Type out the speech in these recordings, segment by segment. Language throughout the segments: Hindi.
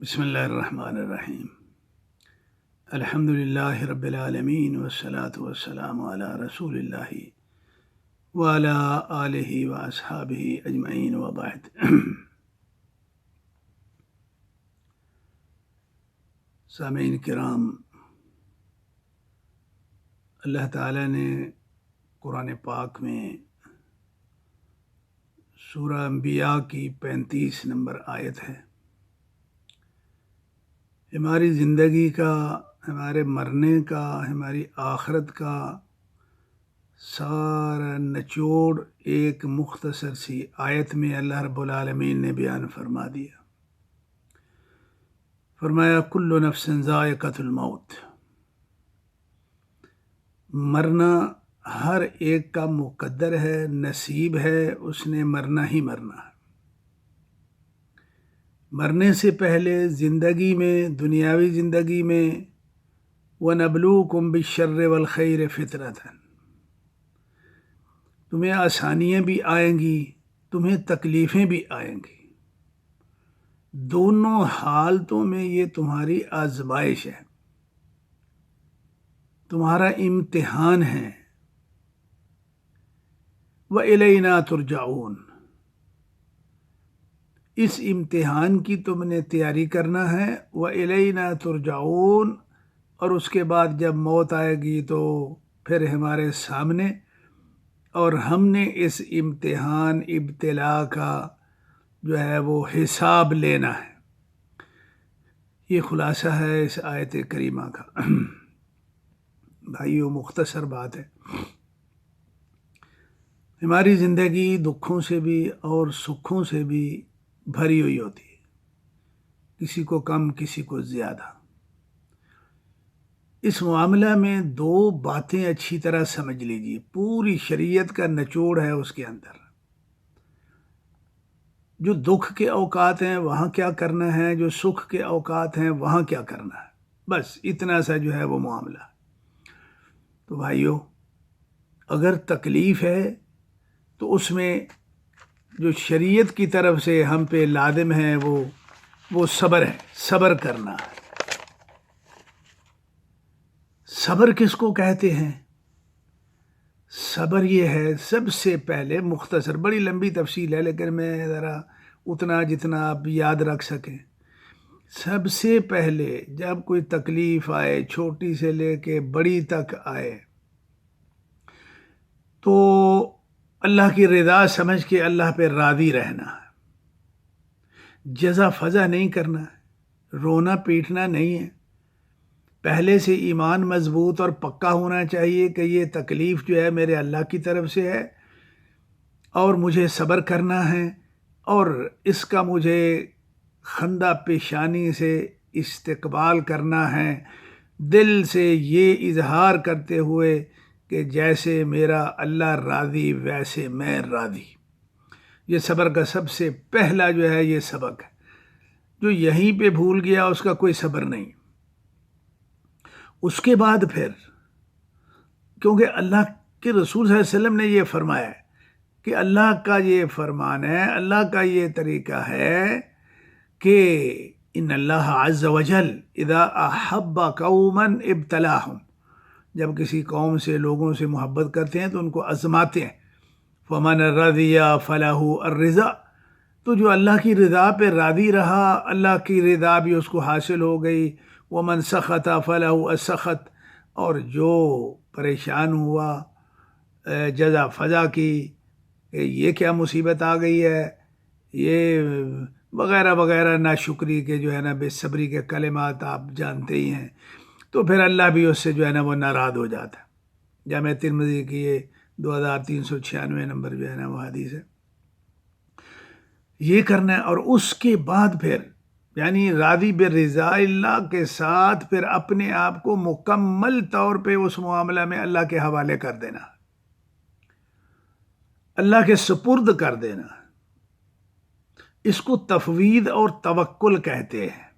बिस्मिल्लाहिर्रहमानिर्रहीम। अल्हम्दुलिल्लाहि रब्बिल आलमीन वस्सलातु वस्सलामु अला रसूलिल्लाहि व अला आलिहि व अस्हाबिहि अजमईन व बाद। सामीन किराम, अल्लाह ताला ने कुरान पाक में सूरह अंबिया की 35 नंबर आयत है, हमारी ज़िंदगी का, हमारे मरने का, हमारी आखिरत का सारा निचोड़ एक मुख्तसर सी आयत में अल्लाह रब्बुल आलमीन ने बयान फरमा दिया। फरमाया कुल्लु नफ्सिन ज़ाइक़तुल मौत, मरना हर एक का मुक़द्दर है, नसीब है, उसने मरना ही मरना है। मरने से पहले ज़िंदगी में, दुनियावी ज़िंदगी में वनबलूकुम बिश्शर्रि वल खैरि फितरतन, तुम्हें आसानियाँ भी आएंगी, तुम्हें तकलीफ़ें भी आएंगी। दोनों हालतों में ये तुम्हारी आजमाइश है, तुम्हारा इम्तिहान है। व इलैना तुरजाऊन, इस इम्तिहान की तुमने तैयारी करना है। व इलैना तुरजाऊन, और उसके बाद जब मौत आएगी तो फिर हमारे सामने, और हमने इस इम्तिहान इब्तिला का जो है वो हिसाब लेना है। ये खुलासा है इस आयत करीमा का। भाइयों, मुख्तसर बात है, हमारी ज़िंदगी दुखों से भी और सुखों से भी भरी हुई होती है, किसी को कम, किसी को ज़्यादा। इस मामला में दो बातें अच्छी तरह समझ लीजिए, पूरी शरीयत का निचोड़ है उसके अंदर। जो दुख के औकात हैं वहाँ क्या करना है, जो सुख के औकात हैं वहाँ क्या करना है, बस इतना सा जो है वो मामला। तो भाइयों, अगर तकलीफ़ है तो उसमें जो शरीयत की तरफ से हम पे लाजिम है वो सब्र है, सब्र करना है। सब्र किसको कहते हैं? सब्र ये है, सबसे पहले मुख्तसर, बड़ी लंबी तफसील है लेकिन मैं ज़रा उतना जितना आप याद रख सकें। सबसे पहले जब कोई तकलीफ़ आए, छोटी से लेके बड़ी तक आए, तो अल्लाह की रज़ा समझ के अल्लाह पे राज़ी रहना है। जज़ा फ़ज़ा नहीं करना है, रोना पीटना नहीं है। पहले से ईमान मजबूत और पक्का होना चाहिए कि ये तकलीफ़ जो है मेरे अल्लाह की तरफ से है और मुझे सब्र करना है, और इसका मुझे खंदा पेशानी से इस्तकबाल करना है, दिल से ये इजहार करते हुए कि जैसे मेरा अल्लाह राज़ी वैसे मैं राज़ी। ये सब्र का सबसे पहला जो है ये सबक है। जो यहीं पे भूल गया उसका कोई सब्र नहीं। उसके बाद फिर, क्योंकि अल्लाह के रसूल सल्लल्लाहु अलैहि वसल्लम ने ये फरमाया है कि अल्लाह का ये फरमान है, अल्लाह का ये तरीका है कि इन्नल्लाह अज़्ज़ वजल इज़ा अहब्ब कौमन इब्तलाहुम, जब किसी कौम से, लोगों से मोहब्बत करते हैं तो उनको आज़माते हैं। फमन रज़िया फलहु अर्रिज़ा, तो जो अल्लाह की रज़ा पे राज़ी रहा, अल्लाह की रज़ा भी उसको हासिल हो गई। वमन सख़ता फलहु अस्सख़त, और जो परेशान हुआ जज़ा फ़ज़ा की, ये क्या मुसीबत आ गई है, ये वगैरह वगैरह नाशुक्री के जो है ना, बेसब्री के कलिमात आप जानते ही हैं, तो फिर अल्लाह भी उससे जो है ना वो नाराज़ हो जाता। जामे तिर्मिज़ी की ये 2396 नंबर जो है ना वो हदीस है। ये करना है, और उसके बाद फिर यानी राज़ी बिरिज़ाइल्लाह के साथ फिर अपने आप को मुकम्मल तौर पे उस मामला में अल्लाह के हवाले कर देना, अल्लाह के सुपुर्द कर देना। इसको तफवीद और तवक्कुल कहते हैं।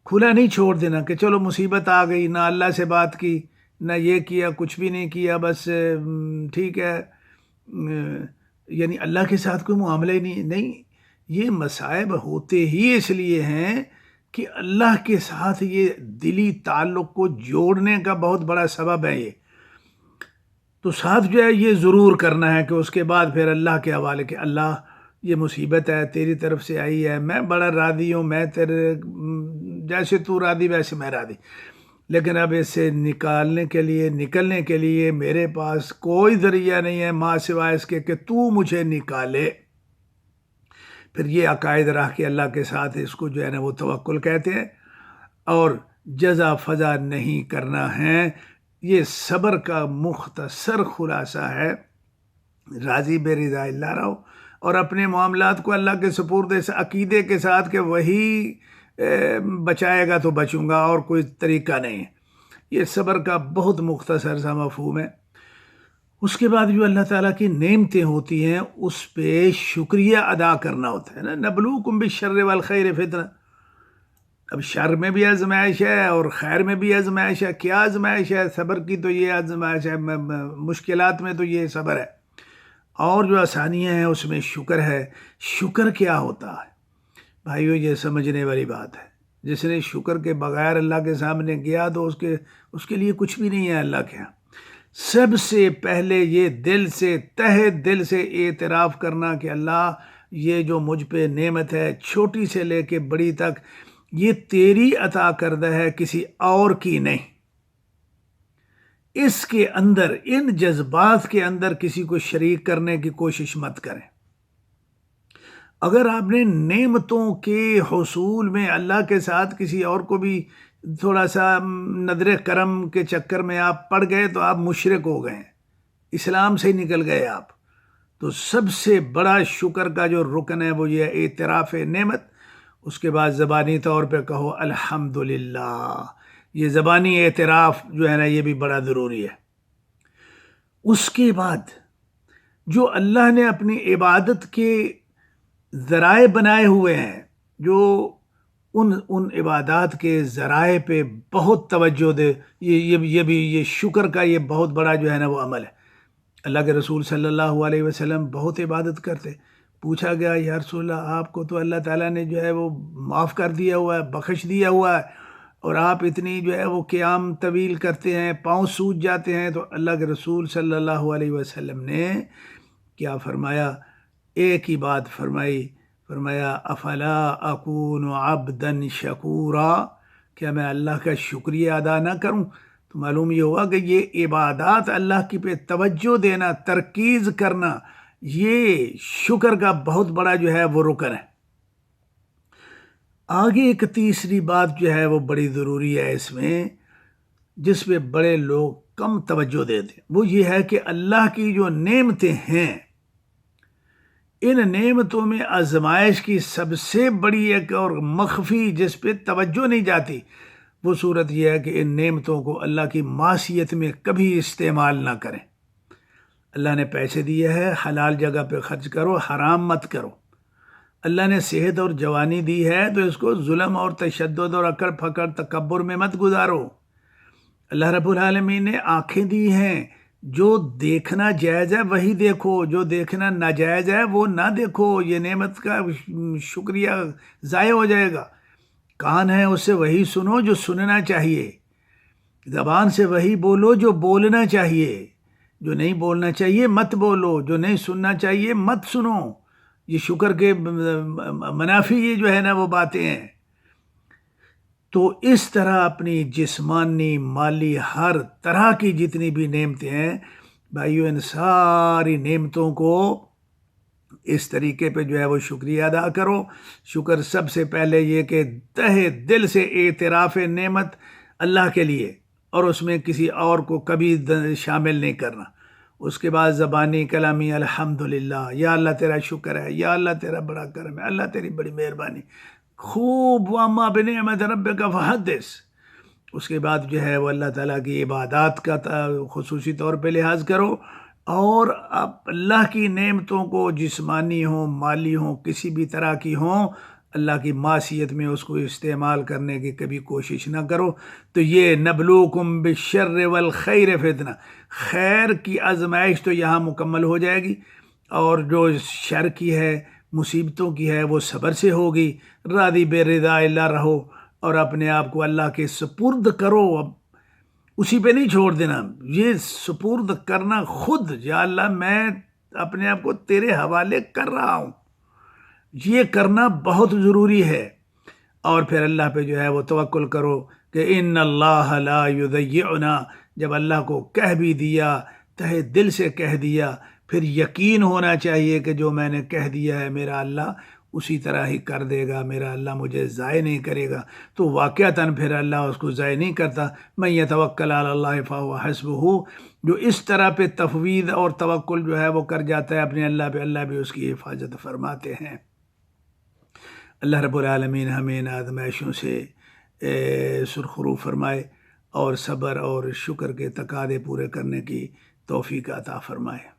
खुला नहीं छोड़ देना कि चलो मुसीबत आ गई, ना अल्लाह से बात की, ना ये किया, कुछ भी नहीं किया, बस ठीक है, यानी अल्लाह के साथ कोई मामला ही नहीं। ये मसाइब होते ही इसलिए हैं कि अल्लाह के साथ ये दिली ताल्लुक़ को जोड़ने का बहुत बड़ा सबब है ये। तो साथ जो है ये ज़रूर करना है कि उसके बाद फिर अल्लाह के हवाले के, अल्लाह ये मुसीबत है तेरी तरफ से आई है, मैं बड़ा राज़ी हूँ, मैं तेरे जैसे तू राज़ी वैसे मैं राज़ी, लेकिन अब इससे निकलने के लिए मेरे पास कोई ज़रिया नहीं है माँ सिवाय इसके कि तू मुझे निकाले। फिर ये अकायद रह के अल्लाह के साथ इसको जो है ना वो तवक्कुल कहते हैं। और जज़ा फ़ज़ा नहीं करना है, ये सब्र का मुख्तसर खुलासा है। राज़ी बेरिज़ा अल्लाह रहो और अपने मामलात को अल्लाह के सुपुर्द इस अकीदे के साथ कि वही बचाएगा तो बचूंगा और कोई तरीका नहीं है। ये सब्र का बहुत मुख्तसर सा मफ़हूम है। उसके बाद जो अल्लाह ताला की नेमतें होती हैं उस पे शुक्रिया अदा करना होता है ना। नबलूकुम बिश्शर्रि वल खैरि फितना, अब शर में भी आजमाइश है और खैर में भी आजमाइश है। क्या आजमाइश है? सब्र की तो ये आजमाइश है, मुश्किलात में तो ये सब्र है, और जो आसानियाँ हैं उसमें शुक्र है। शुक्र क्या होता है भाइयों, ये समझने वाली बात है। जिसने शुक्र के बगैर अल्लाह के सामने गया तो उसके लिए कुछ भी नहीं है अल्लाह के यहाँ। सबसे पहले ये दिल से, तहे दिल से एतराफ़ करना कि अल्लाह ये जो मुझ पे नेमत है छोटी से लेके बड़ी तक ये तेरी अता करदा है, किसी और की नहीं। इसके अंदर, इन जज्बात के अंदर किसी को शरीक करने की कोशिश मत करें। अगर आपने नेमतों के हुसूल में अल्लाह के साथ किसी और को भी थोड़ा सा नजर करम के चक्कर में आप पड़ गए तो आप मुशरिक हो गए, इस्लाम से निकल गए आप। तो सबसे बड़ा शुक्र का जो रुकन है वो ये एतराफ़ नेमत। उसके बाद ज़बानी तौर पे कहो अल्हम्दुलिल्लाह, ये ज़बानी एतराफ़ जो है ना ये भी बड़ा ज़रूरी है। उसके बाद जो अल्लाह ने अपनी इबादत के ज़राए बनाए हुए हैं, जो उन इबादत के ज़राए पे बहुत तवज्जो दे, ये भी ये शुक्र का ये बहुत बड़ा जो है ना वो अमल है। अल्लाह के रसूल सल्लल्लाहु अलैहि वसल्लम बहुत इबादत करते। पूछा गया या रसूलल्लाह आपको तो अल्लाह ताला ने जो है वो माफ़ कर दिया हुआ है, बख्श दिया हुआ है, और आप इतनी जो है वो क़याम तवील करते हैं, पाँव सूज जाते हैं। तो अल्लाह के रसूल सल्लल्लाहु अलैहि वसल्लम ने क्या फरमाया? एक ही बात फरमाया अफ़ला अकूनु अब्दन शकूरा, क्या मैं अल्लाह का शुक्रिया अदा ना करूं? तो मालूम ये हुआ कि ये इबादत अल्लाह की पे तवज्जो देना, तरकीज़ करना, ये शुक्र का बहुत बड़ा जो है वो रुकन है। आगे एक तीसरी बात जो है वो बड़ी ज़रूरी है इसमें, जिस पे बड़े लोग कम तवज्जो देते, वो ये है कि अल्लाह की जो नेमतें हैं, इन नेमतों में आजमाइश की सबसे बड़ी एक और मख्फी जिस पे तवज्जो नहीं जाती वो सूरत यह है कि इन नेमतों को अल्लाह की मासियत में कभी इस्तेमाल ना करें। अल्लाह ने पैसे दिए हैं, हलाल जगह पे खर्च करो, हराम मत करो। अल्लाह ने सेहत और जवानी दी है तो इसको जुल्म और तशद्दुद और अकड़ फकड़ तकब्बुर में मत गुजारो। अल्लाह रब्बुल आलमीन ने आँखें दी हैं, जो देखना जायज़ है वही देखो, जो देखना नाजायज़ है वो ना देखो, ये नेमत का शुक्रिया ज़ाय हो जाएगा। कान है उससे वही सुनो जो सुनना चाहिए, ज़बान से वही बोलो जो बोलना चाहिए, जो नहीं बोलना चाहिए मत बोलो, जो नहीं सुनना चाहिए मत सुनो। ये शुक्र के मुनाफी ये जो है ना वो बातें हैं। तो इस तरह अपनी जिस्मानी, माली, हर तरह की जितनी भी नेमतें हैं भाइयों, इन सारी नेमतों को इस तरीके पे जो है वो शुक्रिया अदा करो। शुक्र सबसे पहले ये कि तहे दिल से एतराफ़ नेमत अल्लाह के लिए, और उसमें किसी और को कभी शामिल नहीं करना। उसके बाद ज़बानी कलामी अल्हम्दुलिल्लाह, या अल्लाह तेरा शुक्र है, या अल्लाह तेरा बड़ा करम है, अल्लाह तेरी बड़ी मेहरबानी, खूब वम्मा बिनिअमत रब्बिका फहद्दिस। उसके बाद जो है वो अल्लाह ताला की इबादत का खुसूसी तौर पे लिहाज करो, और आप अल्लाह की नेमतों को जिस्मानी हो, माली हो, किसी भी तरह की हो, अल्लाह की मासियत में उसको इस्तेमाल करने की कभी कोशिश ना करो। तो ये नबलूकुम बिश्शर्रि वल खैरि फितना, खैर की आजमाइश तो यहाँ मुकम्मल हो जाएगी, और जो शर की है मुसीबतों की है वो सब्र से होगी। रादी बेरिदा अल्लाह रहो और अपने आप को अल्लाह के सुपुर्द करो। अब उसी पे नहीं छोड़ देना, ये सुपुर्द करना खुद, या अल्लाह मैं अपने आप को तेरे हवाले कर रहा हूँ, ये करना बहुत ज़रूरी है। और फिर अल्लाह पे जो है वो तवक्कुल करो कि इन अल्लाह ला युज़य्युना, जब अल्लाह को कह भी दिया, तहे दिल से कह दिया, फिर यकीन होना चाहिए कि जो मैंने कह दिया है मेरा अल्लाह उसी तरह ही कर देगा, मेरा अल्लाह मुझे ज़ाय नहीं करेगा। तो वाक़अतन फिर अल्लाह उसको ज़ाय नहीं करता। मैं यतवक्कल अल्लाह फ़हुव हस्बुहु, जो इस तरह पे तफवीज़ और तवक्कुल जो है वो कर जाता है अपने अल्लाह पे, अल्लाह भी उसकी हिफाजत फरमाते हैं। अल्लाह रब्बुल आलमीन हमें इन आज़माइशों से सुरखरू फरमाए और सब्र और शुक्र के तकाज़े पूरे करने की तौफ़ीक अता फरमाए।